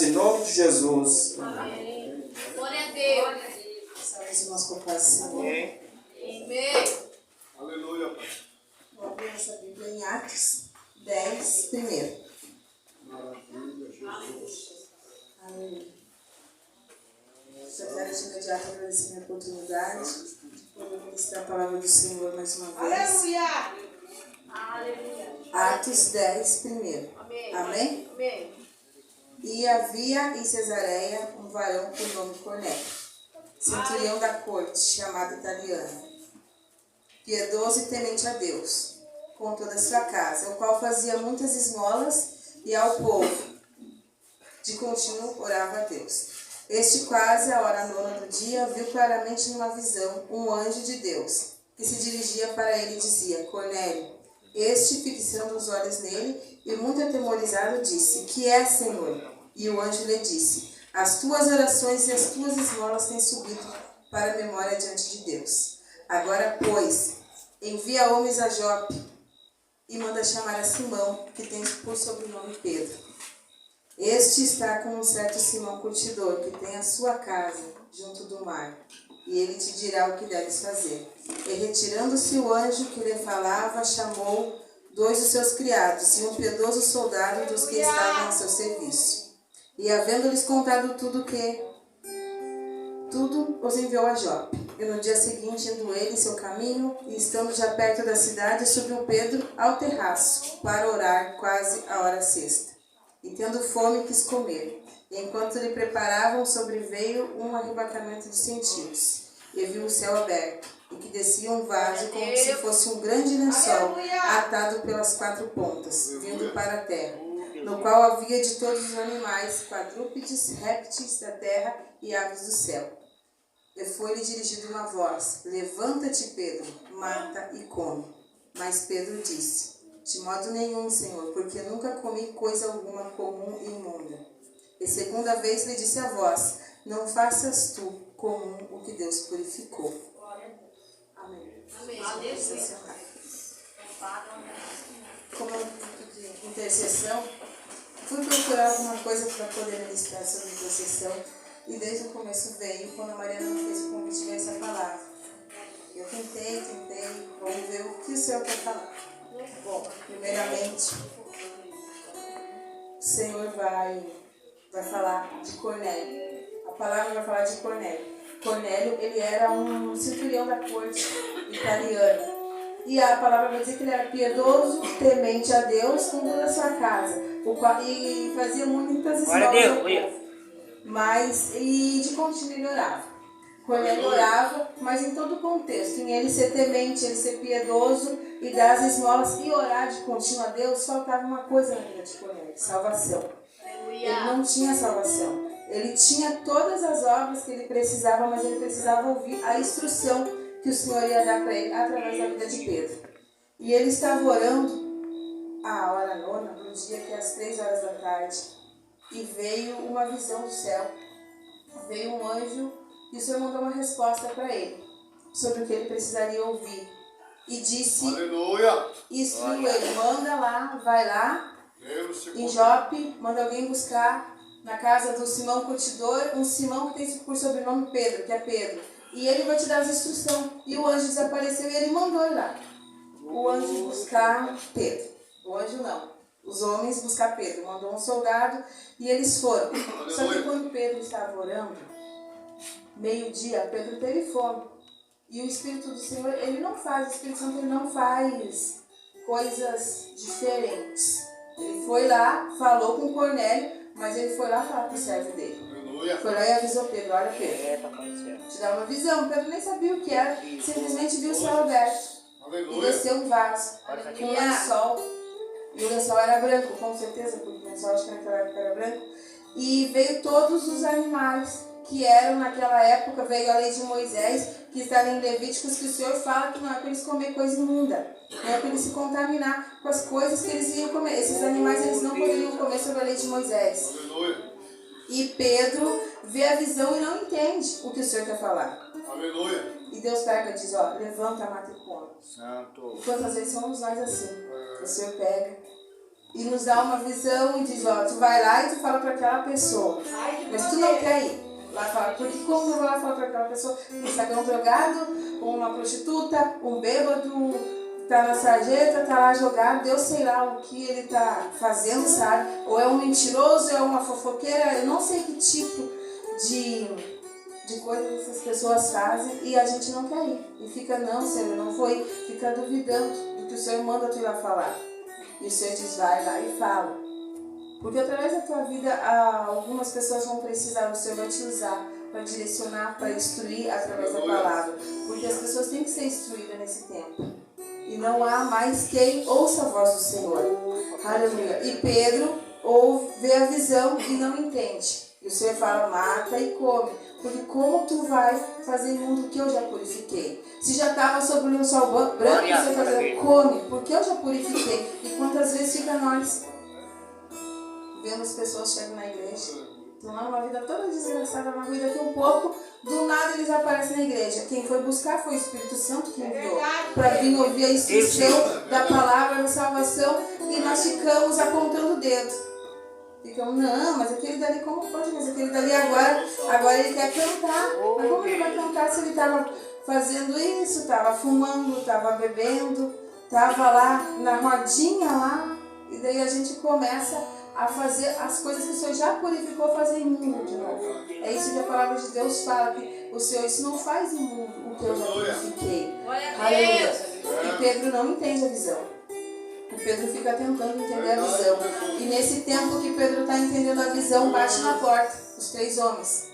graça em nome de Jesus. Amém. Glória a Deus. Salve os irmãos com a paz do Senhor. Amém. Aleluia, Pai. Vou abrir essa Bíblia em Atos 10, primeiro. Maravilha, Jesus. Aleluia. Eu quero de imediato agradecer a minha oportunidade de poder ministrar a palavra do Senhor mais uma vez. Aleluia. Aleluia. Atos 10, primeiro. Amém. Amém? Amém. E havia em Cesareia um varão por nome Cornélio, centurião da corte, chamado Italiano, piedoso e temente a Deus, com toda a sua casa, o qual fazia muitas esmolas e ao povo, de contínuo orava a Deus. Este, quase à hora nona do dia, viu claramente numa visão um anjo de Deus, que se dirigia para ele e dizia: Cornélio. Este, fixando os olhos nele, e muito atemorizado, disse: Que é, Senhor? E o anjo lhe disse: As tuas orações e as tuas esmolas têm subido para a memória diante de Deus. Agora, pois, envia homens a Jope e manda chamar a Simão, que tem por sobrenome Pedro. Este está com um certo Simão curtidor, que tem a sua casa junto do mar, e ele te dirá o que deves fazer. E retirando-se o anjo que lhe falava, chamou 2 dos seus criados e um piedoso soldado dos que estavam a seu serviço. E havendo-lhes contado tudo, os enviou a Jope. E no dia seguinte, indo ele em seu caminho, e estando já perto da cidade, subiu Pedro ao terraço, para orar quase a hora sexta. E tendo fome, quis comer. E enquanto lhe preparavam, sobreveio um arrebatamento de sentidos. E viu o céu aberto, e que descia um vaso como se fosse um grande lençol, atado pelas 4 pontas, vindo para a terra, no qual havia de todos os animais, quadrúpedes, répteis da terra e aves do céu. E foi-lhe dirigida uma voz: Levanta-te, Pedro, mata e come. Mas Pedro disse: De modo nenhum, Senhor, porque nunca comi coisa alguma comum e imunda. E segunda vez lhe disse a voz: Não faças tu comum o que Deus purificou. Amém. Amém. Como de intercessão, fui procurar alguma coisa para poder ministrar sobre intercessão, e desde o começo veio, quando a Mariana me fez o convite, veio essa palavra. Eu tentei, vamos ver o que o Senhor quer falar. Bom, primeiramente, o Senhor vai falar de Cornélio. A palavra vai falar de Cornélio. Cornélio, ele era um centurião da corte italiana. E a palavra vai dizer que ele era piedoso, temente a Deus com toda a sua casa. E fazia muitas esmolas ao povo. Mas, e de contínuo ele orava. Cornélio orava, mas em todo o contexto. Em ele ser temente, ele ser piedoso e dar as esmolas e orar de contínuo a Deus, faltava uma coisa na vida de Cornélio: salvação. Ele não tinha salvação. Ele tinha todas as obras que ele precisava, mas ele precisava ouvir a instrução que o Senhor ia dar para ele através da vida de Pedro. E ele estava orando a hora nona, no dia que é às 3 horas da tarde, e veio uma visão do céu. Veio um anjo e o Senhor mandou uma resposta para ele sobre o que ele precisaria ouvir. E disse: Aleluia! Instruiu ele: manda lá, vai lá em Jope, manda alguém buscar na casa do Simão curtidor, um Simão que tem por sobrenome Pedro, que é Pedro. E ele vai te dar as instruções. E o anjo desapareceu e ele mandou ir lá. O anjo buscar Pedro. O anjo não. Os homens buscar Pedro. Mandou um soldado e eles foram. Só que quando Pedro estava orando, meio-dia, Pedro teve fome. E o Espírito do Senhor, o Espírito Santo, ele não faz coisas diferentes. Ele foi lá, falou com Cornélio, mas ele foi lá falar com o servo dele. Foi lá e avisou Pedro: olha, Pedro, te dá uma visão. Pedro nem sabia o que era, simplesmente viu o céu aberto. E desceu um vaso com um lençol. E o lençol era branco, com certeza, porque o lençol acho que naquela época era branco. E veio todos os animais que eram naquela época, veio a lei de Moisés, que está em Levíticos, que o Senhor fala que não é para eles comer coisa imunda, não é para eles se contaminar com as coisas que eles iam comer. Esses animais eles não poderiam comer sobre a lei de Moisés. Aleluia. E Pedro vê a visão e não entende o que o Senhor quer falar. Aleluia. E Deus pega e diz: ó, levanta, mata e come. Santo. E quantas vezes somos nós assim? O Senhor pega, e nos dá uma visão e diz, ó, tu vai lá e tu fala para aquela pessoa. Mas tu não quer ir. Lá fala, porque como eu vou lá falar para aquela pessoa que está um drogado, uma prostituta, um bêbado, tá na sarjeta, tá lá jogado, Deus sei lá o que ele tá fazendo, sabe? Ou é um mentiroso, é uma fofoqueira, eu não sei que tipo de coisas essas pessoas fazem e a gente não quer ir. E fica, não, Senhor, não foi, fica duvidando do que o Senhor manda tu ir lá falar. E o Senhor diz, vai lá e fala. Porque através da tua vida, algumas pessoas vão precisar, o Senhor vai te usar para direcionar, para instruir através da palavra. Porque as pessoas têm que ser instruídas nesse tempo. E não há mais quem ouça a voz do Senhor. Aleluia. E Pedro vê a visão e não entende. E o Senhor fala, mata e come. Porque como tu vai fazer imundo que eu já purifiquei? Se já estava sobre o lençol branco, você vai dizer, come, porque eu já purifiquei. E quantas vezes fica nós vendo as pessoas chegam na igreja, estão lá uma vida toda desgraçada, uma vida que um pouco, do nada eles aparecem na igreja. Quem foi buscar foi o Espírito Santo que enviou para vir ouvir a instrução da palavra da salvação e nós ficamos apontando o dedo. Ficamos, não, mas aquele dali como pode? Mas aquele dali agora ele quer cantar. Mas como ele vai cantar se ele estava fazendo isso, estava fumando, estava bebendo, estava lá na rodinha lá, e daí a gente começa a fazer as coisas que o Senhor já purificou, fazer imundo de novo. É isso que a palavra de Deus fala, que o Senhor, isso não faz imundo o que eu já purifiquei. Aleluia. E Pedro não entende a visão. O Pedro fica tentando entender a visão. E nesse tempo que Pedro está entendendo a visão, bate na porta os 3 homens.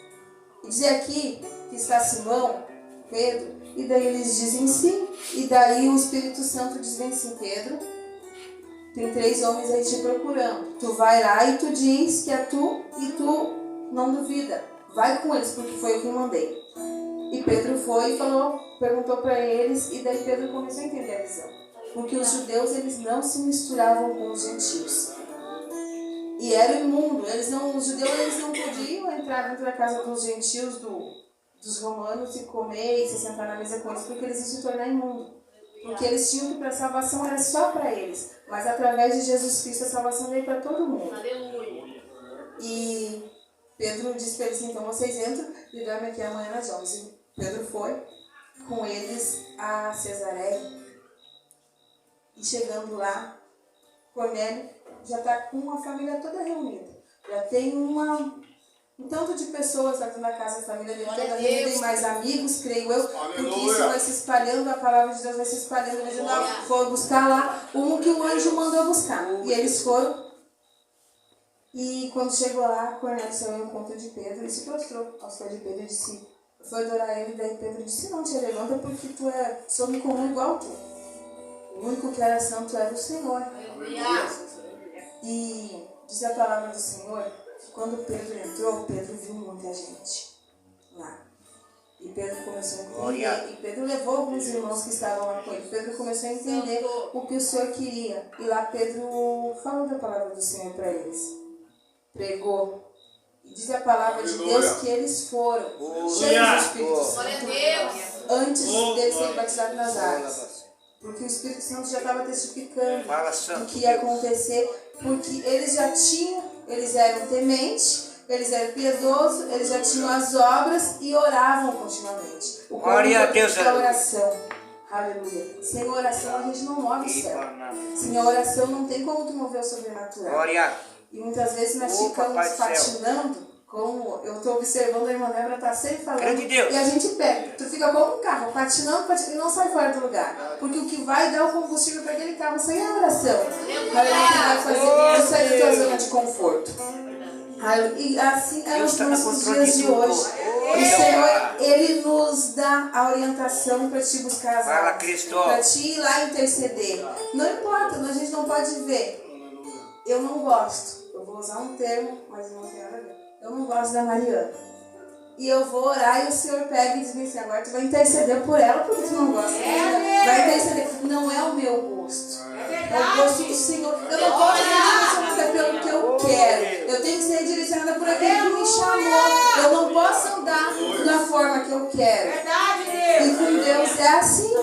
E diz aqui que está Simão, Pedro, e daí eles dizem sim. E daí o Espírito Santo diz, vem sim, Pedro, tem 3 homens aí te procurando. Tu vai lá e tu diz que é tu e tu não duvida. Vai com eles, porque foi eu que mandei. E Pedro foi e falou, perguntou para eles, e daí Pedro começou a entender a visão. Porque os judeus, eles não se misturavam com os gentios. E era imundo. Os judeus, eles não podiam entrar dentro da casa dos gentios, dos romanos, e comer e se sentar na mesa com eles, porque eles iam se tornar imundo. Porque eles tinham que a salvação era só para eles. Mas através de Jesus Cristo, a salvação veio para todo mundo. Aleluia. E Pedro disse para eles, então vocês entram e dormem aqui amanhã nós vamos. E Pedro foi com eles a Cesareia. E chegando lá, Cornélio já está com a família toda reunida. Já tem um tanto de pessoas dentro da casa, a família dele toda reunida, e mais amigos, creio eu, porque isso vai se espalhando, a palavra de Deus vai se espalhando. Eles foram buscar lá que o anjo mandou buscar. E eles foram. E quando chegou lá, Cornélio saiu ao encontro de Pedro e se prostrou aos pés de Pedro e disse, foi adorar ele. Daí Pedro disse, não te levanta porque tu é somos comum igual tu. O único que era santo era o Senhor. E diz a palavra do Senhor que quando Pedro entrou, Pedro viu muita gente lá. E Pedro começou a entender. E Pedro levou alguns irmãos que estavam lá com ele. Pedro começou a entender o que o Senhor queria. E lá Pedro falou da palavra do Senhor para eles. Pregou. E diz a palavra de Deus que eles foram cheios do Espírito Santo antes deles serem batizados nas águas. Porque o Espírito Santo já estava testificando do que ia acontecer, porque eles eram tementes, eles eram piedosos, eles já tinham as obras e oravam continuamente. O Glória a Deus, é a oração. Aleluia. Sem oração a gente não move o céu. Sem a oração não tem como tu mover o sobrenatural. Glória. E muitas vezes nós ficamos patinando. Como eu estou observando, a irmã Débora está sempre falando, e a gente pega, tu fica como um carro, patinando e não sai fora do lugar, porque o que vai dar o combustível para aquele carro sem a oração, vai fazer isso sair da tua zona de conforto. E assim é os nossos dias de hoje. O Senhor, Ele nos dá a orientação para te buscar as almas, para te ir lá interceder. Não importa, a gente não pode ver. Eu não gosto, eu vou usar um termo, mas não tem nada a ver. Eu não gosto da Mariana. E eu vou orar e o Senhor pega e diz assim, agora tu vai interceder por ela porque tu não gosta dela. Vai interceder. Não é o meu gosto. É o gosto do Senhor. Eu não posso ser direcionada pelo que eu quero. Eu tenho que ser direcionada por aquele que me chamou. Eu não posso andar da forma que eu quero. E com Deus é assim.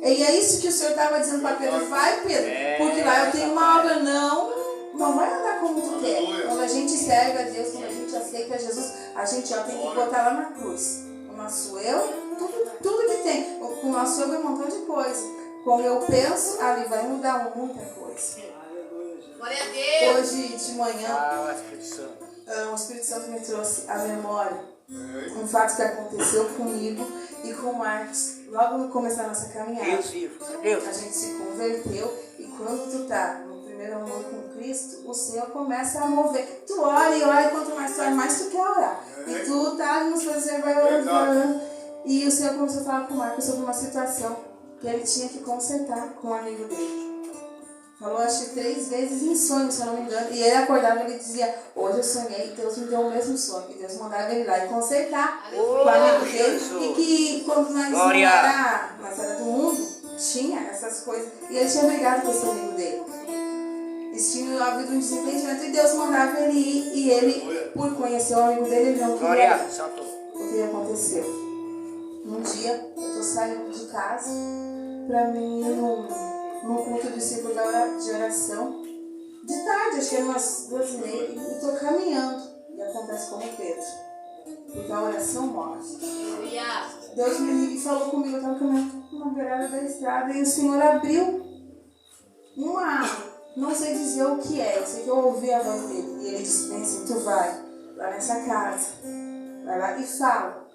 E é isso que o Senhor estava dizendo para Pedro. Vai, Pedro, porque lá eu tenho uma obra. Não não vai andar como tu quer. Quando a gente serve a Deus, quando a gente aceita Jesus, a gente tem que botar lá na cruz. O nosso eu, tudo que tem. O nosso eu vai um montão de coisa. Como eu penso, ali vai mudar muita coisa. Glória a Deus. Hoje de manhã, o Espírito Santo me trouxe à memória um fato que aconteceu comigo e com o Marcos. Logo no começo da nossa caminhada, a gente se converteu e quando tu tá no primeiro amor com Cristo, o Senhor começa a mover. Tu ora e ora, e quanto mais tu ora, mais tu quer orar. E tu tá nos fazendo, vai orando. E o Senhor começou a falar com o Marcos sobre uma situação que ele tinha que consertar com um amigo dele. Falou, acho que 3 vezes em sonho, se eu não me engano. E ele acordava e ele dizia, hoje eu sonhei, Deus me deu o mesmo sonho. E Deus mandava ele lá e consertar com o amigo dele. E que quando nós era do mundo, tinha essas coisas. E ele tinha brigado com esse amigo dele. Eles tinham havido um desentendimento e Deus mandava ele ir. E ele, por conhecer o amigo dele, ele não queria ir. O que aconteceu? Um dia, eu tô saindo de casa pra mim ir num culto do ciclo de oração. De tarde, acho que era umas 2h30, e estou caminhando. E acontece como Pedro. Porque a oração move. Deus me ligou e falou comigo, eu estava caminhando na beirada da estrada e o Senhor abriu uma, não sei dizer o que é, eu sei que eu ouvi a voz dele. E ele disse bem assim, tu vai lá nessa casa, vai lá e fala.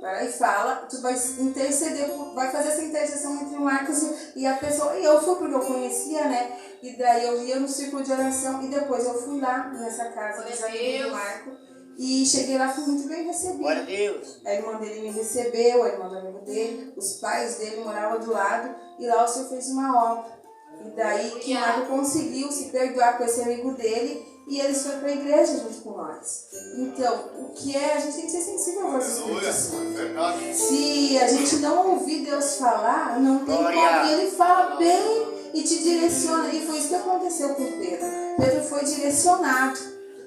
Vai lá e fala, tu vai interceder, vai fazer essa intercessão entre o Marcos e a pessoa. E eu fui porque eu conhecia, né? E daí eu ia no círculo de oração e depois eu fui lá nessa casa dos amigos do Marco. E cheguei lá, fui muito bem recebida. Glória a Deus. A irmã dele me recebeu, a irmã do amigo dele, os pais dele moravam do lado. E lá o Senhor fez uma obra. E daí que o Marco conseguiu se perdoar com esse amigo dele. E eles foram para a igreja junto com nós. Então, o que é? A gente tem que ser sensível ao vosso Espírito Santo. Se a gente não ouvir Deus falar, não tem como. E ele fala bem e te direciona. E foi isso que aconteceu com Pedro. Pedro foi direcionado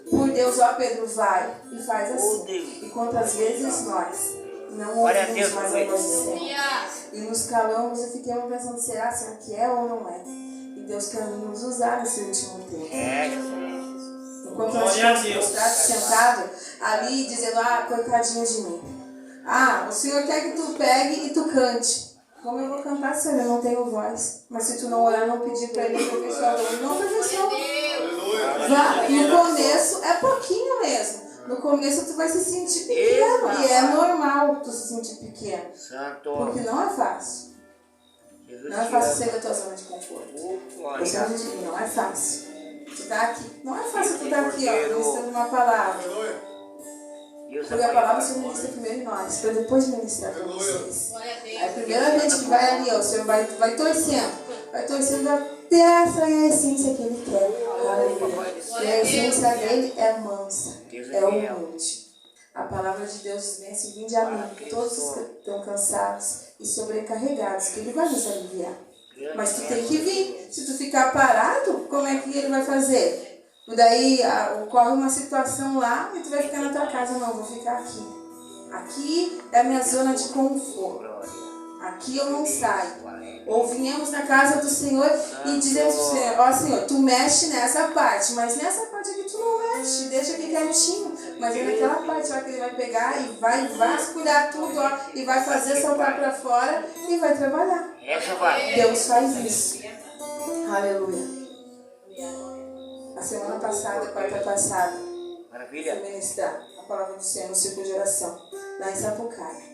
por Deus. Ó, Pedro, vai e faz assim. E quantas vezes nós não ouvimos mais a voz do Senhor e nos calamos e ficamos pensando, será que é ou não é? E Deus quer nos usar nesse último tempo. Enquanto nós estamos prostrados, sentados ali, dizendo, coitadinho de mim. O Senhor quer que tu pegue e tu cante. Como eu vou cantar, Senhor? Eu não tenho voz. Mas se tu não orar, não pedir para ele aperfeiçoar, ele não aperfeiçoa. No começo, é pouquinho mesmo. No começo, tu vai se sentir pequeno. E é normal tu se sentir pequeno. Porque não é fácil. Não é fácil sair da tua zona de conforto. Não é fácil. Tu tá aqui. Não é fácil tu tá aqui, ministrando uma palavra. Porque a palavra o Senhor ministra primeiro em nós, para depois ministrar para vocês. Aí a primeira vez que vai ali, o Senhor vai torcendo até a essência que Ele quer. Aleluia. E a essência dele é mansa, é humilde. A palavra de Deus diz bem assim, vinde a mim, todos que estão cansados e sobrecarregados, que Ele vai nos aliviar. Mas tu tem que vir. Se tu ficar parado, como é que ele vai fazer? Daí ocorre uma situação lá e tu vai ficar na tua casa. Não, vou ficar aqui. Aqui é a minha zona de conforto. Aqui eu não saio. Ou viemos na casa do Senhor e dizemos pro Senhor, Senhor, tu mexe nessa parte, mas nessa parte aqui tu não mexe, deixa aqui quietinho. Mas é naquela parte lá que ele vai pegar e vai vasculhar tudo, e vai fazer saltar para fora e vai trabalhar. Deus faz isso. Aleluia. A semana passada, quarta passada, fui ministrar a palavra do Senhor no círculo de oração, lá em Sapucaia.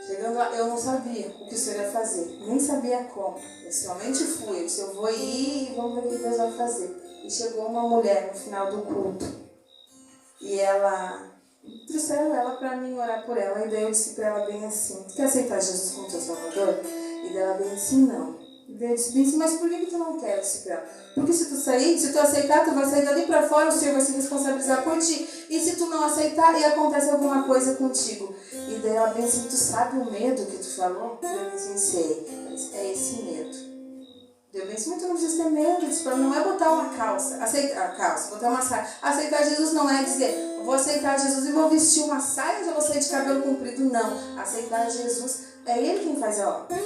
Chegando lá, eu não sabia o que o Senhor ia fazer, nem sabia como. Eu somente fui, eu disse, eu vou ir e vamos ver o que Deus vai fazer. E chegou uma mulher no final do culto. E trouxeram ela para mim orar por ela. E daí eu disse para ela bem assim, tu quer aceitar Jesus como teu Salvador? E daí ela bem assim, não. E daí eu disse bem assim, mas por que tu não quer? Eu disse para ela, porque se tu aceitar, tu vai sair dali para fora, o Senhor vai se responsabilizar por ti. E se tu não aceitar e acontece alguma coisa contigo? E daí ela bem assim, tu sabe o medo que tu falou? E eu disse, sei. É esse medo. Eu bem assim, mas tu não precisa ter medo. Disse, não é botar uma calça, botar uma saia. Aceitar Jesus não é dizer, vou aceitar Jesus e vou vestir uma saia ou vou sair de cabelo comprido. Não. Aceitar Jesus é Ele quem faz a obra.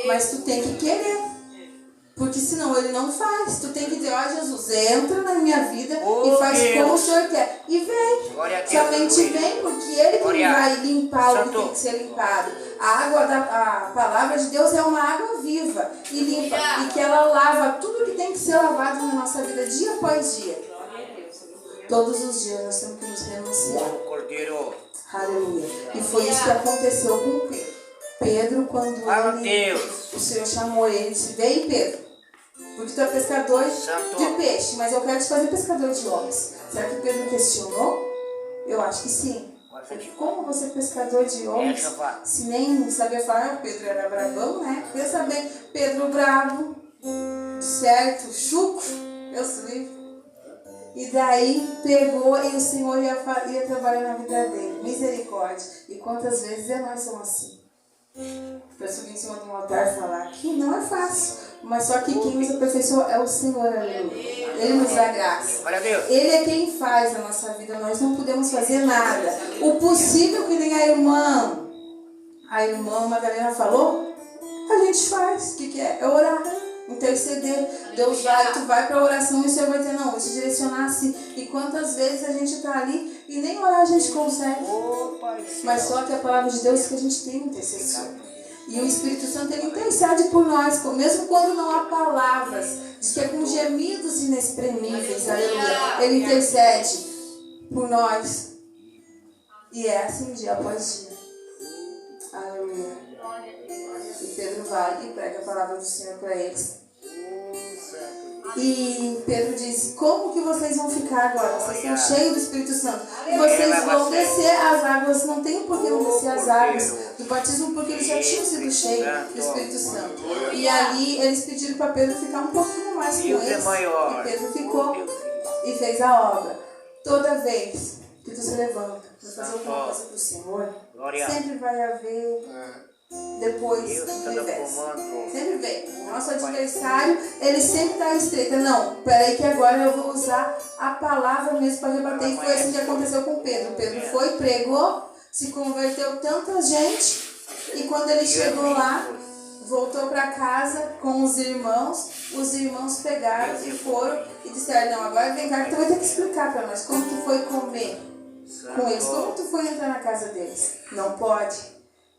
Mas tu tem que querer. Porque senão ele não faz. Tu tem que dizer, ó Jesus, entra na minha vida Oh, e faz Deus. como o Senhor quer. E vem. Glória a Deus, Somente aleluia. vem, porque ele que Glória. vai limpar o que Santo. tem que ser limpado. A água a palavra de Deus é uma água viva e limpa. E que ela lava tudo que tem que ser lavado na nossa vida, dia após dia. Todos os dias nós temos que nos renunciar. Oh, Cordeiro. Aleluia. E foi isso que aconteceu com Pedro. Pedro, quando Fala, Deus. o Senhor chamou ele, disse, vem Pedro, porque tu é pescador Santo. de peixe, mas eu quero te fazer pescador de homens. Será que Pedro questionou? Eu acho que sim. Como você é pescador de homens, se nem sabia falar? Pedro era bravão, né? Pensa bem, Pedro bravo, certo, chuco, eu sou. E daí pegou e o Senhor ia trabalhar na vida dele. Misericórdia. E quantas vezes nós somos assim? Para subir em cima de um altar e falar que não é fácil. Mas só que quem nos aperfeiçoa é o Senhor, aleluia. Ele nos dá graça. Glória a Deus. Ele é quem faz a nossa vida. Nós não podemos fazer nada. O possível que nem a irmã Madalena falou, a gente faz. O que é? É orar. Interceder, Deus vai, tu vai para a oração e o Senhor vai dizer, não, vou te direcionar assim. E quantas vezes a gente está ali e nem orar a gente consegue. Oh, Pai. Mas só que a palavra de Deus que a gente tem intercessor. E o Espírito Santo ele intercede por nós, mesmo quando não há palavras. Diz que é com gemidos inexprimíveis, aleluia. Ele intercede por nós. E é assim dia após dia. Aleluia. E Pedro vai e prega a palavra do Senhor para eles. E Pedro diz, como que vocês vão ficar agora? Vocês estão cheios do Espírito Santo. E vocês vão descer as águas. Não tem por que não descer as águas do batismo, porque eles já tinham sido cheios do Espírito Santo. E ali eles pediram para Pedro ficar um pouquinho mais com eles. E Pedro ficou e fez a obra. Toda vez que tu se levanta para fazer alguma coisa para o Senhor, sempre vai haver depois do revés. Sempre vem. O nosso adversário, ele sempre está estreita. Não, peraí que agora eu vou usar a palavra mesmo para rebater. E foi assim que aconteceu com Pedro. Pedro foi, pregou, se converteu tanta gente. E quando ele chegou lá, voltou para casa com os irmãos pegaram e foram e disseram, não, agora vem cá que tu vai ter que explicar para nós como tu foi comer com eles, como tu foi entrar na casa deles. Não pode.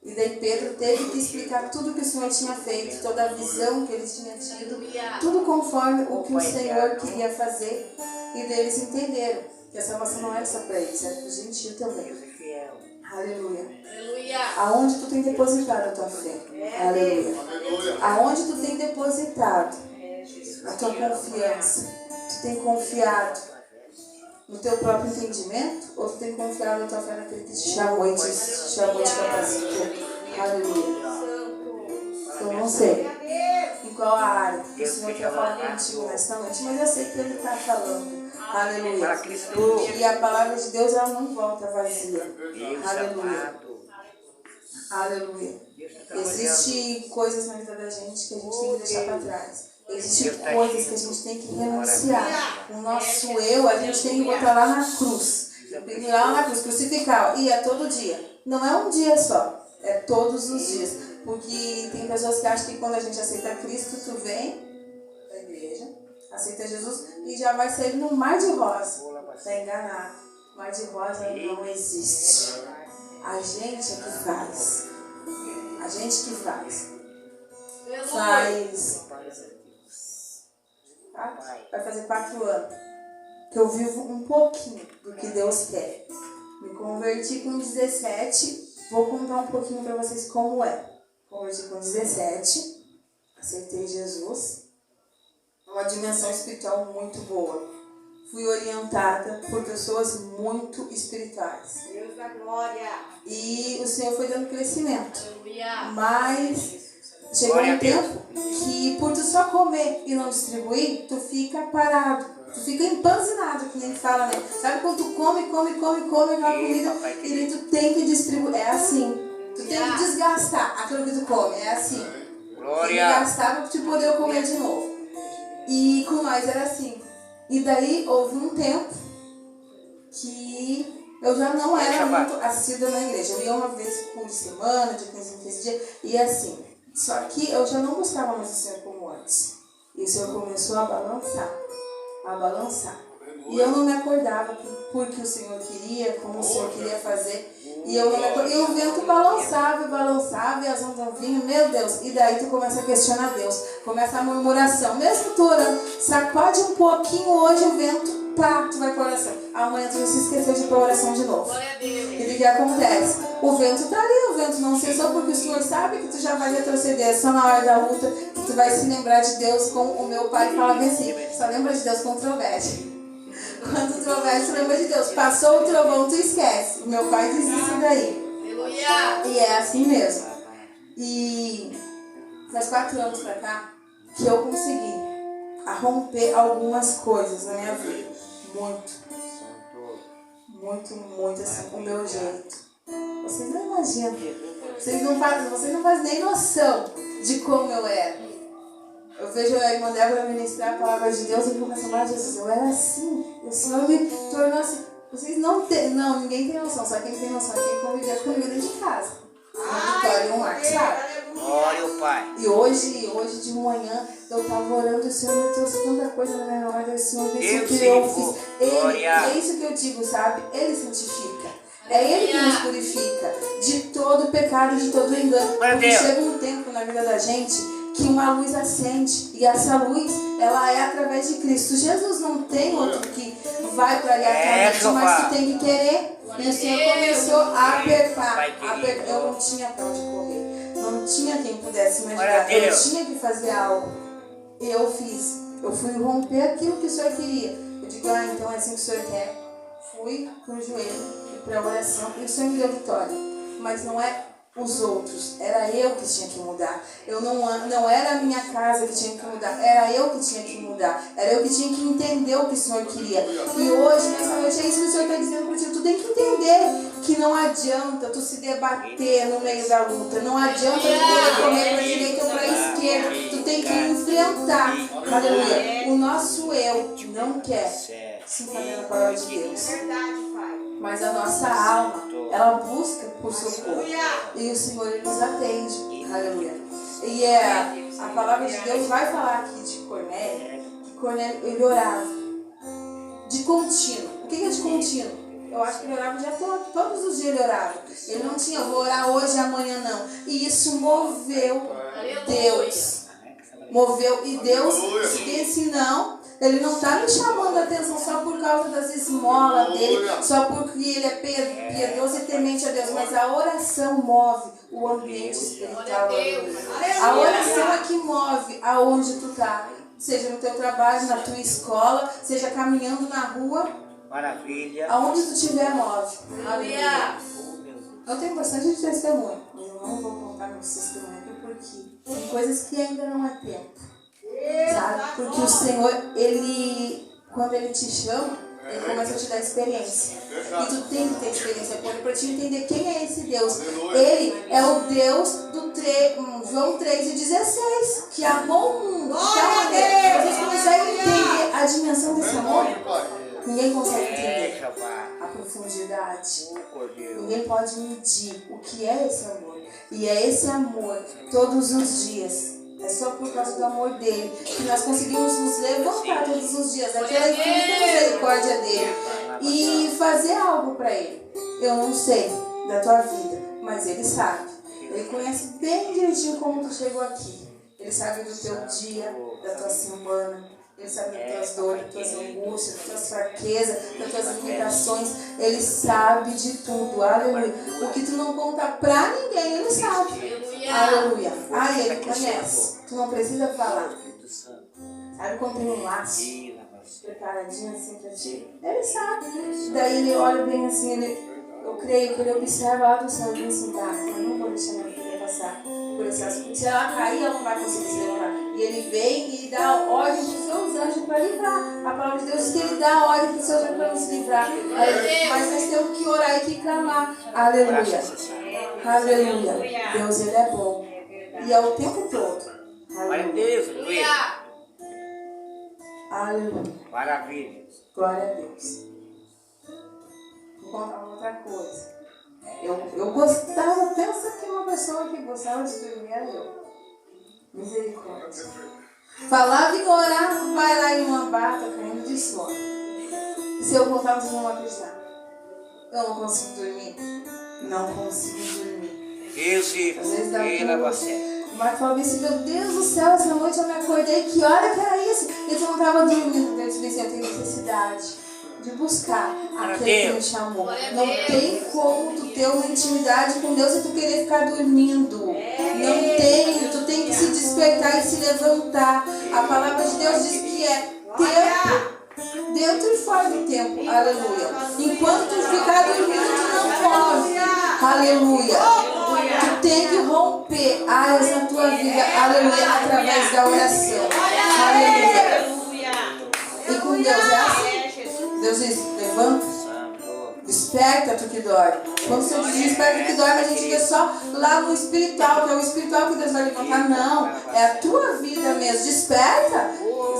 E daí Pedro teve que explicar tudo que o Senhor tinha feito, toda a visão que ele tinha tido, tudo conforme o que o Senhor queria fazer. E daí eles entenderam que a salvação não era só para eles, era para o gentil também. Aleluia. Aonde tu tem depositado a tua fé? Aleluia. Aonde tu tem depositado a tua confiança? Tu tem confiado no teu próprio entendimento? Ou tu tem confiado na tua fé naquele que te chamou e te capacitou? Aleluia. Eu não sei em qual área o Senhor quer falar contigo nesta noite, mas eu sei que Ele está falando. Aleluia. E a palavra de Deus, ela não volta vazia. Aleluia. Aleluia. Existem coisas na vida da gente que a gente tem que deixar para trás. Existem coisas que a gente tem que renunciar. O nosso eu, a gente tem que botar lá na cruz. Lá na cruz, crucificar. E é todo dia. Não é um dia só. É todos os dias. Porque tem pessoas que acham que quando a gente aceita Cristo, tu vem da igreja, aceita Jesus e já vai sair no mar de rosa. Está enganado. Mar de rosa não existe. A gente é que faz. A gente que faz. Vai fazer 4 anos que eu vivo um pouquinho do que Deus quer. Me converti com 17. Vou contar um pouquinho para vocês como é. Converti com 17. Aceitei Jesus. Uma dimensão espiritual muito boa. Fui orientada por pessoas muito espirituais. Deus da glória. E o Senhor foi dando crescimento. Aleluia. Mas chegou um tempo que por tu só comer e não distribuir, tu fica parado. Tu fica empanzinado, que nem fala, né? Sabe quando tu come aquela comida e tu tem que distribuir? É assim. Tu tem que desgastar aquilo que tu come. É assim. Tem que gastar para tu poder comer de novo. E com nós era assim. E daí houve um tempo que eu já não era muito assídua na igreja. Eu ia uma vez por semana, de 15 em 15 dias, e assim. Só que eu já não buscava mais o Senhor como antes. E o Senhor começou a balançar. A balançar. E eu não me acordava porque o Senhor queria, como o Senhor queria fazer. E eu não me acordava. E o vento balançava e balançava e as ondas vinham, meu Deus. E daí tu começa a questionar Deus. Começa a murmuração. Mesmo tu orando, sacode um pouquinho hoje o vento. Pá, tu vai para oração. Amanhã tu se esqueceu de ir para oração de novo. E o que acontece? O vento tá ali, o vento não cessou porque o Senhor sabe que tu já vai retroceder. Só na hora da luta que tu vai se lembrar de Deus, como o meu pai falava assim, só lembra de Deus com o trovete. Quando o trovete, tu lembra de Deus. Passou o trovão, tu esquece. O meu pai diz isso daí. Aleluia. E é assim mesmo. E faz 4 anos pra cá que eu consegui a romper algumas coisas na minha vida. Muito assim, o meu jeito. Vocês não imaginam. Vocês não fazem nem noção de como eu era. Eu vejo a irmã Débora ministrar a palavra de Deus e começo a falar, Jesus, eu era assim. O Senhor me tornou assim. Vocês não têm, não, ninguém tem noção. Só quem tem noção é quem conviveu comigo dentro de casa. Uma Vitória e um Marcos, sabe? Glória ao Pai. E hoje de manhã, eu estava orando, o Senhor me trouxe tanta coisa na minha memória, o Senhor disse o que eu fiz. Ele, é isso que eu digo, sabe? Ele santifica. É Ele que nos purifica de todo pecado, de todo engano. Porque chega um tempo na vida da gente que uma luz acende. E essa luz, ela é através de Cristo. Jesus não tem outro que vai para ali atrás, mas tu tem que querer. E o Senhor começou a apertar. Eu não tinha pra onde correr. Não tinha quem pudesse me ajudar. Eu tinha que fazer algo. E eu fiz. Eu fui romper aquilo que o Senhor queria. Eu digo, então é assim que o Senhor quer. Fui pro joelho e pra oração. E o Senhor me deu vitória. Mas não é os outros. Era eu que tinha que mudar. Não era a minha casa que tinha que mudar. Era eu que tinha que mudar. Era eu que tinha que entender o que o Senhor queria. E hoje, nessa noite, é isso que o Senhor está dizendo para ti. Tu tem que entender que não adianta tu se debater no meio da luta. Não adianta tu querer correr para a direita ou para a esquerda. Tu tem que enfrentar. Aleluia. O nosso eu não quer se fazer na palavra de Deus. Mas a nossa alma, ela busca por socorro. E o Senhor, Ele nos atende. Aleluia. E a palavra de Deus vai falar aqui de Cornélio, que Cornélio, ele orava de contínuo. O que é de contínuo? Eu acho que ele orava o dia todo. Todos os dias ele orava. Ele não tinha, vou orar hoje e amanhã não. E isso moveu Deus. Moveu. E Deus disse não. Ele não está me chamando a atenção só por causa das esmolas dele, só porque ele é piedoso e temente a Deus, mas a oração move o ambiente espiritual. A oração é que move aonde tu está, seja no teu trabalho, na tua escola, seja caminhando na rua, maravilha, aonde tu estiver, move. Aleluia. Eu tenho bastante testemunho, mas eu não vou contar meu testemunho aqui porque tem coisas que ainda não é tempo. Sabe? Porque o Senhor, Ele, quando Ele te chama, Ele começa a te dar experiência. E tu tem que ter experiência com Ele para te entender quem é esse Deus. Ele é o Deus do João 3,16, que amou o mundo. Vocês conseguem entender a dimensão desse amor? Ninguém consegue entender a profundidade. Ninguém pode medir o que é esse amor. E é esse amor todos os dias. É só por causa do amor dele que nós conseguimos nos levantar todos os dias. É pela infinita misericórdia dele. E fazer algo para ele. Eu não sei da tua vida, mas ele sabe. Ele conhece bem direitinho como tu chegou aqui. Ele sabe do teu dia, da tua semana. Ele sabe das tuas dores, das tuas angústias, das tuas fraquezas, das tuas limitações. Ele sabe de tudo. Aleluia. O que tu não conta pra ninguém, ele sabe. Aleluia. Ele conhece. Tu não precisa falar. Sabe quando tem um laço preparadinho assim pra ti? Ele sabe. Daí ele olha bem assim, eu creio que ele observa lá do céu e diz assim, tá, eu não vou deixar minha filha passar por esse assunto. Se ela cair, ela não vai conseguir se levantar. E ele vem e dá ordem para os seus anjos para livrar. A palavra de Deus diz que ele dá ordem para os seus anjos para nos livrar. Mas nós temos que orar e que clamar. Aleluia. Aleluia. Deus, Ele é bom. E é o tempo todo. Aleluia. Aleluia. Maravilha. Glória a Deus. Vou contar uma outra coisa. Eu gostava, pensa que uma pessoa que gostava de dormir era eu. Misericórdia. Falava em orar, vai lá em uma barra, caindo de sono. Se eu contar, vocês não vão acreditar. Eu não consigo dormir. Não consigo dormir. Deus e Às vezes dá ele tudo. você. O Marco falou assim, meu Deus do céu, essa noite eu me acordei, que hora que era isso? E tu não estava dormindo. Deus disse, eu tenho necessidade de buscar aquele que me chamou. Não tem como tu ter uma intimidade com Deus e tu querer ficar dormindo. Não tem, tu tem que se despertar e se levantar. A palavra de Deus diz que é tempo dentro e fora do tempo. Aleluia. Enquanto tu ficar dormindo, tu não morre. Aleluia. Tu tem que romper áreas na tua vida. Aleluia. Através da oração. Aleluia. E com Deus é assim. Deus diz, levanta, desperta tu que dorme. Quando você diz desperta tu que dorme, a gente vê só lá no espiritual, que é o espiritual que Deus vai levantar. Não, é a tua vida mesmo. Desperta,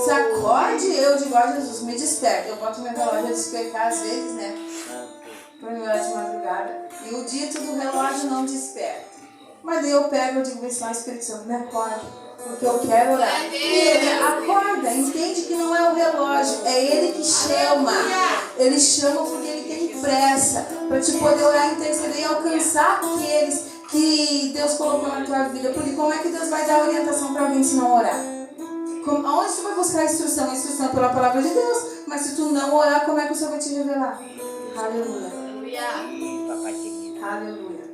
sacode. Eu digo, ó Jesus, me desperta. Eu boto meu relógio a despertar às vezes, né? Para mim horário de madrugada. E o dito do relógio não desperta. Mas daí eu pego e digo, vê só, Espírito Santo, me acorda. Porque eu quero orar. E ele acorda, entende que não é o relógio, é ele que chama. Ele chama porque ele tem pressa para te poder orar, interceder e alcançar aqueles que Deus colocou na tua vida. Porque como é que Deus vai dar orientação para alguém se não orar? Aonde tu vai buscar a instrução? A instrução pela palavra de Deus. Mas se tu não orar, como é que o Senhor vai te revelar? Aleluia. Aleluia.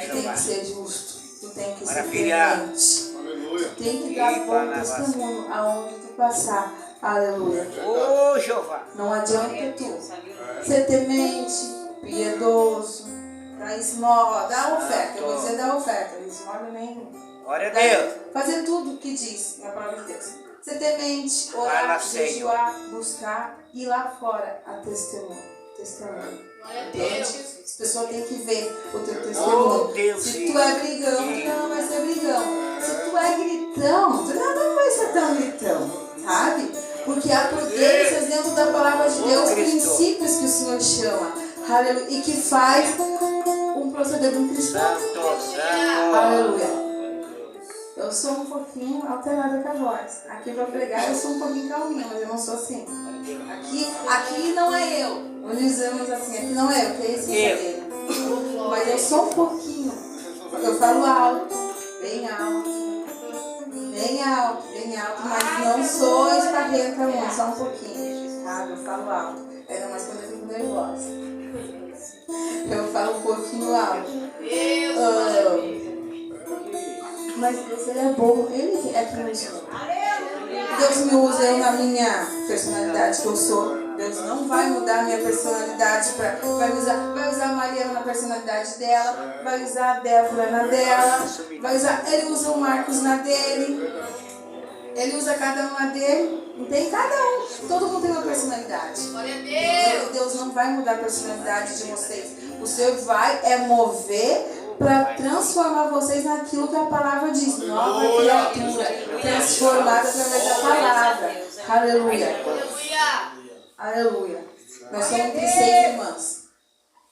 Tu tem que ser justo, tu tem que ser clemente, tu tem que dar bom testemunho aonde tu passar. Aleluia. Ô, Jeová. Não adianta tu ser temente, piedoso, dar esmola, dar oferta. Eu vou dizer dar oferta, esmola nenhuma. Glória a Deus. Fazer tudo o que diz na palavra de Deus. Ser temente, orar, jejuar, buscar e lá fora a testemunho. Entende? As pessoas têm que ver o teu testemunho. Se tu é brigão, tu não vai ser brigão. Se tu é gritão, tu não vai ser tão gritão, sabe? Porque há prudências dentro da palavra de Deus, princípios que o Senhor chama, aleluia, e que faz um proceder de um cristão. Aleluia. Eu sou um pouquinho alterada com a voz. Aqui para pregar eu sou um pouquinho calminha, mas eu não sou assim. Aqui não é eu. Nós dizemos assim, aqui não é eu, que é esse dele. Mas eu sou um pouquinho. Eu falo alto, bem alto, mas não sou esparrenta muito, só um pouquinho. Sabe? Eu falo alto. Ainda mais quando eu fico nervosa. Eu falo um pouquinho alto. Mas Deus, ele é bom, ele é que me usa. Deus me usa eu na minha personalidade que eu sou. Deus não vai mudar a minha personalidade. Vai usar a Mariana na personalidade dela, vai usar a Débora na dela, ele usa o Marcos na dele, ele usa cada um na dele, tem cada um, todo mundo tem uma personalidade. Deus não vai mudar a personalidade de vocês. O Senhor vai mover para transformar vocês naquilo que a palavra diz. Nova criatura, transformada através da palavra. Aleluia. Aleluia. Nós somos entre 6 irmãs.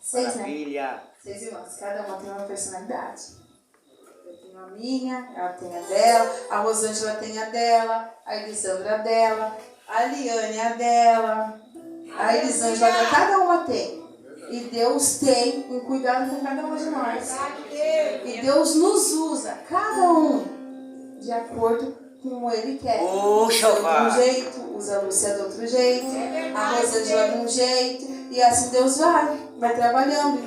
6, né? 6 irmãs. Cada uma tem uma personalidade. Eu tenho a minha, ela tem a dela, a Rosângela tem a dela, a Elisandra a dela, a Liane a dela, a Elisângela a dela. Cada uma tem. E Deus tem um cuidado com cada uma de nós. E Deus nos usa, cada um, de acordo com como Ele quer. Usa de um jeito, usa a Lúcia de outro jeito, a Rosângela de um jeito. E assim Deus vai trabalhando.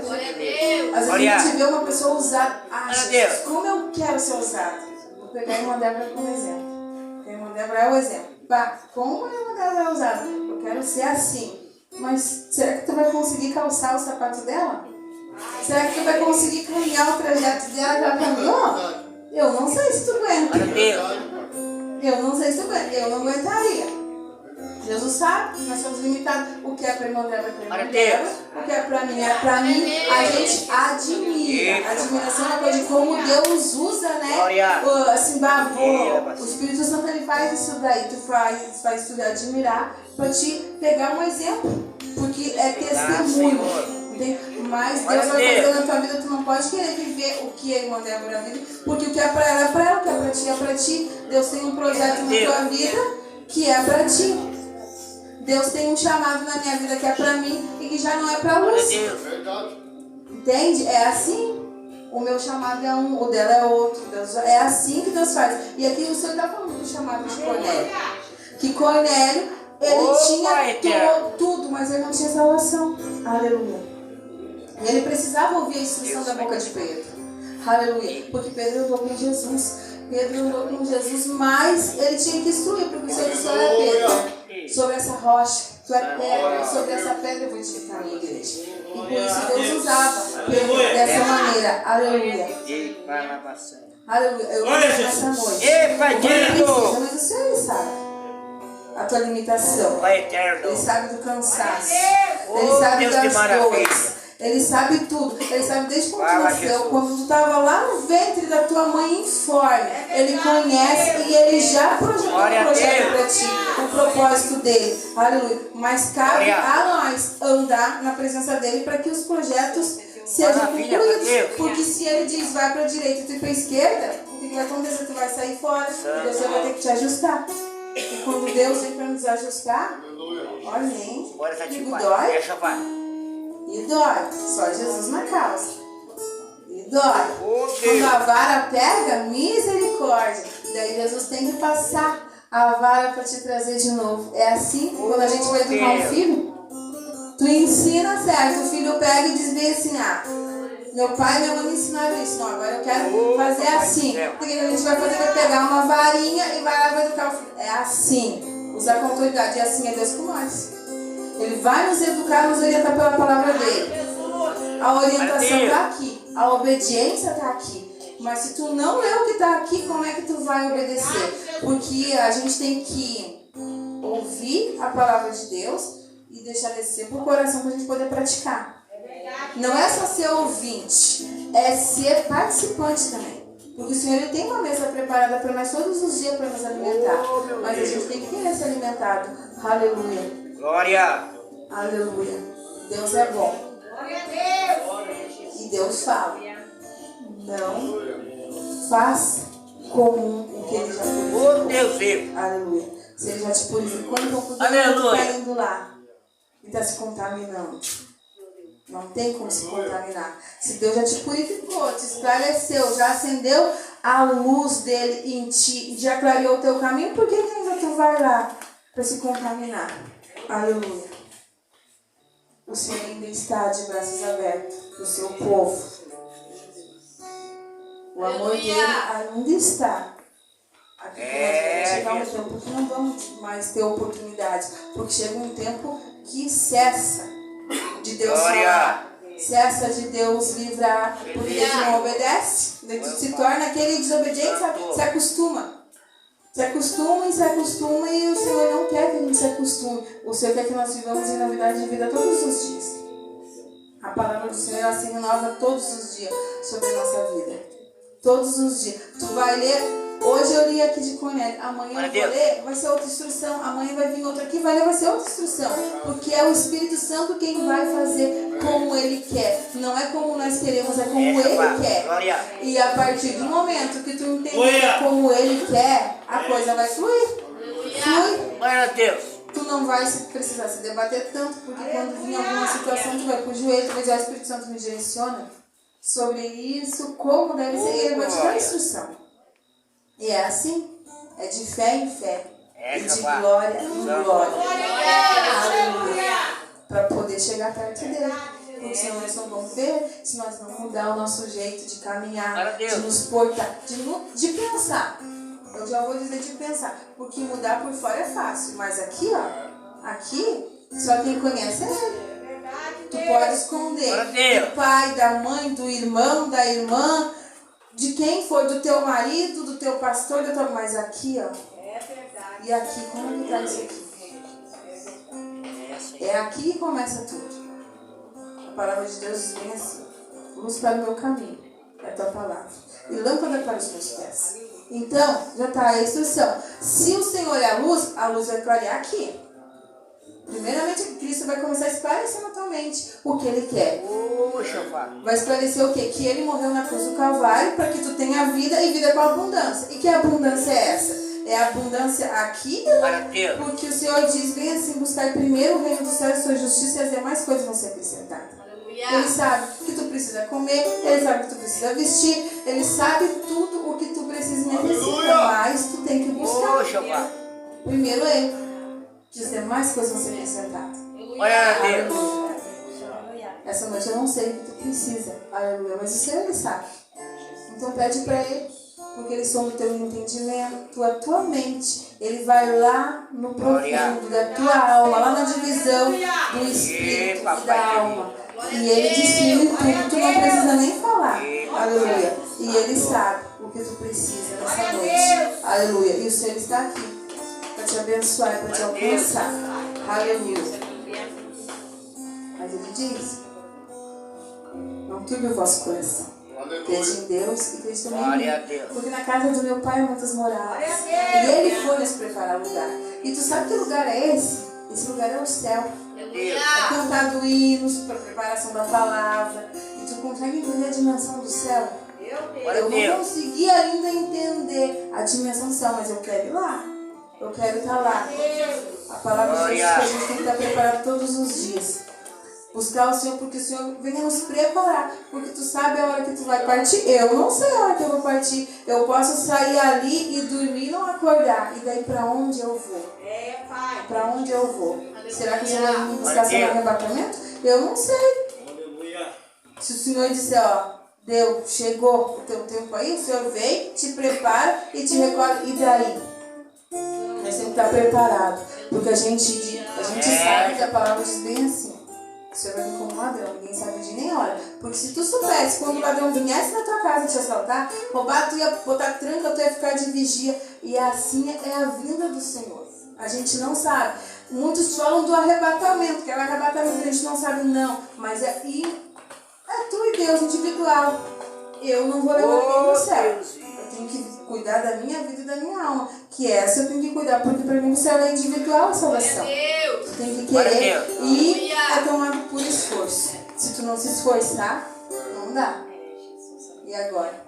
Às vezes a gente vê uma pessoa usada. Ah, Jesus, como eu quero ser usada. Vou pegar a irmã Débora como exemplo. A irmã Débora é o exemplo. Como a irmã Débora é usada? Eu quero ser assim. Mas será que tu vai conseguir calçar o sapato dela? Será que tu vai conseguir caminhar o trajeto dela que ela caminhou? Eu não sei se tu aguenta. Eu não sei se tu aguenta. Eu não aguentaria. Jesus sabe, nós somos limitados. O que é para irmã dela, para irmã dela. O que é para mim, a gente admira. Admiração é uma coisa de como Deus usa, né? Assim, o Espírito Santo, ele faz isso daí. Tu faz tu admirar para te pegar um exemplo. Porque é testemunho. tem. Mas Deus vai fazer na tua vida, tu não pode querer viver o que a irmã Débora vive, porque o que é pra ela é pra ela, o que é pra ti é pra ti. Deus tem um projeto na tua vida que é pra ti. Deus tem um chamado na minha vida que é pra mim e que já não é pra Lúcia. Entende? É assim. O meu chamado é um, o dela é outro. Deus, é assim que Deus faz. E aqui o Senhor está falando do chamado de Cornélio. Que Cornélio, ele tinha tudo, mas ele não tinha salvação. Aleluia. E ele precisava ouvir a instrução da boca de Pedro. Aleluia. Porque Pedro andou com Jesus. Pedro andou com Jesus, mas ele tinha que instruir, porque o Senhor disse: olha, Pedro, sobre essa rocha, tu é pedra, sobre essa pedra eu vou edificar a minha igreja. E por isso Deus usava Pedro dessa maneira. Aleluia. Aleluia. Eu vou nessa noite. Mas o Senhor sabe a tua limitação. Ele sabe do cansaço. Ele sabe das dores. Ele sabe tudo. Ele sabe desde quando tu nasceu, quando tu estava lá no ventre da tua mãe informe. Ele conhece e ele já projetou um projeto para ti, o propósito dele. Aleluia. Mas cabe a nós andar na presença dele para que os projetos sejam concluídos. Porque se ele diz vai para a direita e tu para a esquerda, o que vai acontecer? Tu vai sair fora e Deus vai ter que te ajustar. E quando Deus vem para nos ajustar, olha, nem digo, dói. E dói, só Jesus na causa. E dói. Quando a vara pega, misericórdia. Daí Jesus tem que passar a vara para te trazer de novo. É assim, quando a gente vai educar um filho, tu ensina certo, o filho pega e diz bem assim: ah, meu pai e minha mãe me ensinaram isso, não, agora eu quero fazer assim. Porque a gente vai fazer, vai pegar uma varinha e vai lá para educar o filho. É assim, usar com autoridade. E assim é Deus com nós. Ele vai nos educar, nos orientar pela palavra dele. A orientação está aqui. A obediência está aqui. Mas se tu não lê o que está aqui, como é que tu vai obedecer? Porque a gente tem que ouvir a palavra de Deus e deixar descer para o coração para a gente poder praticar. Não é só ser ouvinte, é ser participante também. Porque o Senhor ele tem uma mesa preparada para nós todos os dias para nos alimentar. Mas a gente tem que querer ser alimentado. Aleluia. Glória! Aleluia. Deus é bom. Glória a Deus. E Deus fala: não faça comum o que ele já purificou. Deus. Aleluia. Se ele já te purificou, então por que Aleluia. você está indo lá e está se contaminando? Não tem como se contaminar. Se Deus já te purificou, te esclareceu, já acendeu a luz dele em ti, já clareou o teu caminho, por que ainda tu vai lá para se contaminar? Aleluia. O Senhor ainda está de braços abertos para o seu povo. O amor dele ainda está. Aqui vai chegar um tempo que não vamos mais ter oportunidade. Porque chega um tempo que cessa de Deus falar. Cessa de Deus livrar. Porque tu não obedece. Tu se torna aquele desobediente, se acostuma. Se acostuma e o Senhor não quer que a gente se acostume. O Senhor quer que nós vivamos em novidade de vida todos os dias. A palavra do Senhor ela se renova todos os dias sobre a nossa vida. Todos os dias. Tu vai ler, hoje eu li aqui de Cornélio, amanhã eu vou ler, vai ser outra instrução, amanhã vai vir outra aqui, vai ler, vai ser outra instrução. Porque é o Espírito Santo quem vai fazer como Ele quer. Não é como nós queremos, é como Ele quer. E a partir do momento que tu entender como Ele quer, a coisa vai fluir. Glória a Deus. Tu não vai precisar se debater tanto, porque quando vir alguma situação, tu vai pro joelho, tu vai dizer: o Espírito Santo me direciona sobre isso, como deve ser, e Ele vai te dar a instrução. E é assim, é de fé em fé, e de glória em glória. Aleluia. Para poder chegar perto dele. Porque senão nós não vamos ver, se nós não mudar o nosso jeito de caminhar, de nos portar, de pensar. Eu já vou dizer de pensar, porque mudar por fora é fácil, mas aqui, ó, aqui, só quem conhece é Ele. Tu pode esconder do pai, da mãe, do irmão, da irmã, de quem for, do teu marido, do teu pastor, do teu... mas aqui, ó, e aqui, como é que tá isso aqui? É aqui que começa tudo. A palavra de Deus diz bem assim: luz para o meu caminho, é a tua palavra, e lâmpada para os meus pés. Então, já está a instrução. Se o Senhor é a luz vai clarear aqui. Primeiramente, Cristo vai começar a esclarecer na tua mente o que ele quer. Puxa, pai. Vai esclarecer o quê? Que ele morreu na cruz do Calvário para que tu tenha vida e vida com abundância. E que abundância é essa? É a abundância aqui, Glória a Deus. porque o Senhor diz, vem assim buscar primeiro o reino do céu e sua justiça e as demais coisas vão ser acrescentadas. Ele sabe que tu precisa comer, ele sabe que tu precisa vestir, ele sabe tudo o que tu precisa e necessita, mas tu tem que buscar. Puxa, pai. Primeiro ele, que as demais coisas vão ser acrescentadas. Glória a Deus. Aleluia. Essa noite eu não sei o que tu precisa, aleluia, mas o Senhor ele sabe. Então pede para ele. Porque ele sonda o teu entendimento, a tua mente. Ele vai lá no profundo da tua alma, lá na divisão do espírito e da alma. E ele discerne tudo, tu não precisa nem falar. Aleluia. E ele sabe o que tu precisa nessa noite. Aleluia. E o Senhor está aqui para te abençoar, para te alcançar. Aleluia. Mas ele diz: não turbe o vosso coração. Crede em Deus e crede também em mim. Porque na casa do meu pai há muitas moradas. E ele foi nos preparar lugar. E tu sabe que lugar é esse? Esse lugar é o céu. É cantado hinos para a preparação da palavra. E tu consegue entender a dimensão do céu? Eu não consegui ainda entender a dimensão do céu, mas eu quero ir lá. Eu quero estar lá. A palavra diz que a gente tem que estar preparado todos os dias. Buscar o Senhor, porque o Senhor venha nos preparar. Porque tu sabe a hora que tu vai partir. Eu não sei a hora que eu vou partir. Eu posso sair ali e dormir e não acordar. E daí pra onde eu vou? Pra onde eu vou? Será que o Senhor vai me buscar sem arrebatamento? Eu não sei. Se o Senhor disser, ó, deu, chegou o teu tempo aí, o Senhor vem, te prepara e te recolhe. E daí? Nós temos que estar preparado. Porque a gente sabe que a palavra diz bem assim. O Senhor vai vir como um ladrão, ninguém sabe de nem hora. Porque se tu soubesse, quando o ladrão viesse na tua casa te assaltar, roubar, tu ia botar tranca, tu ia ficar de vigia. E assim é a vinda do Senhor. A gente não sabe. Muitos falam do arrebatamento, que é o arrebatamento, a gente não sabe não. Mas é tu e Deus, individual. Eu não vou levar ninguém pro céu. Eu tenho que cuidar da minha vida e da minha alma. Que essa eu tenho que cuidar, porque para mim o céu é individual a salvação. Tu tem que querer e é tomado por esforço. Se tu não se esforçar, não dá. E agora?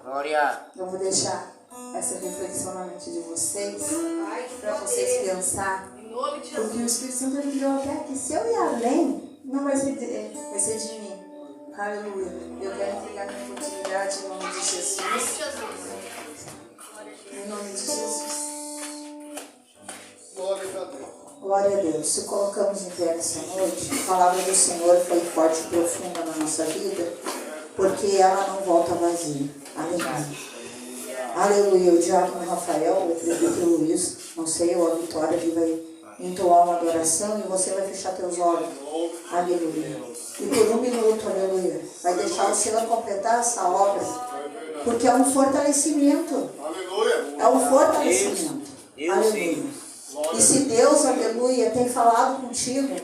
Eu vou deixar essa reflexão na mente de vocês, para vocês pensar. Porque o Espírito Santo me deu até que se eu ir além, não vai ser dele, vai ser de mim. Aleluia. Eu quero entregar minha oportunidade em nome de Jesus. Em nome de Jesus. Glória a Deus. Se colocamos em pé nessa noite, a palavra do Senhor foi forte e profunda na nossa vida, porque ela não volta vazia. Aleluia. Aleluia. O diácono Rafael, o presbítero Luiz, não sei, ou a Vitória, ele vai entoar uma adoração e você vai fechar teus olhos. Aleluia. E por um minuto, aleluia, vai deixar o Senhor completar essa obra, porque é um fortalecimento. É um fortalecimento. Aleluia. E se Deus, aleluia, tem falado contigo,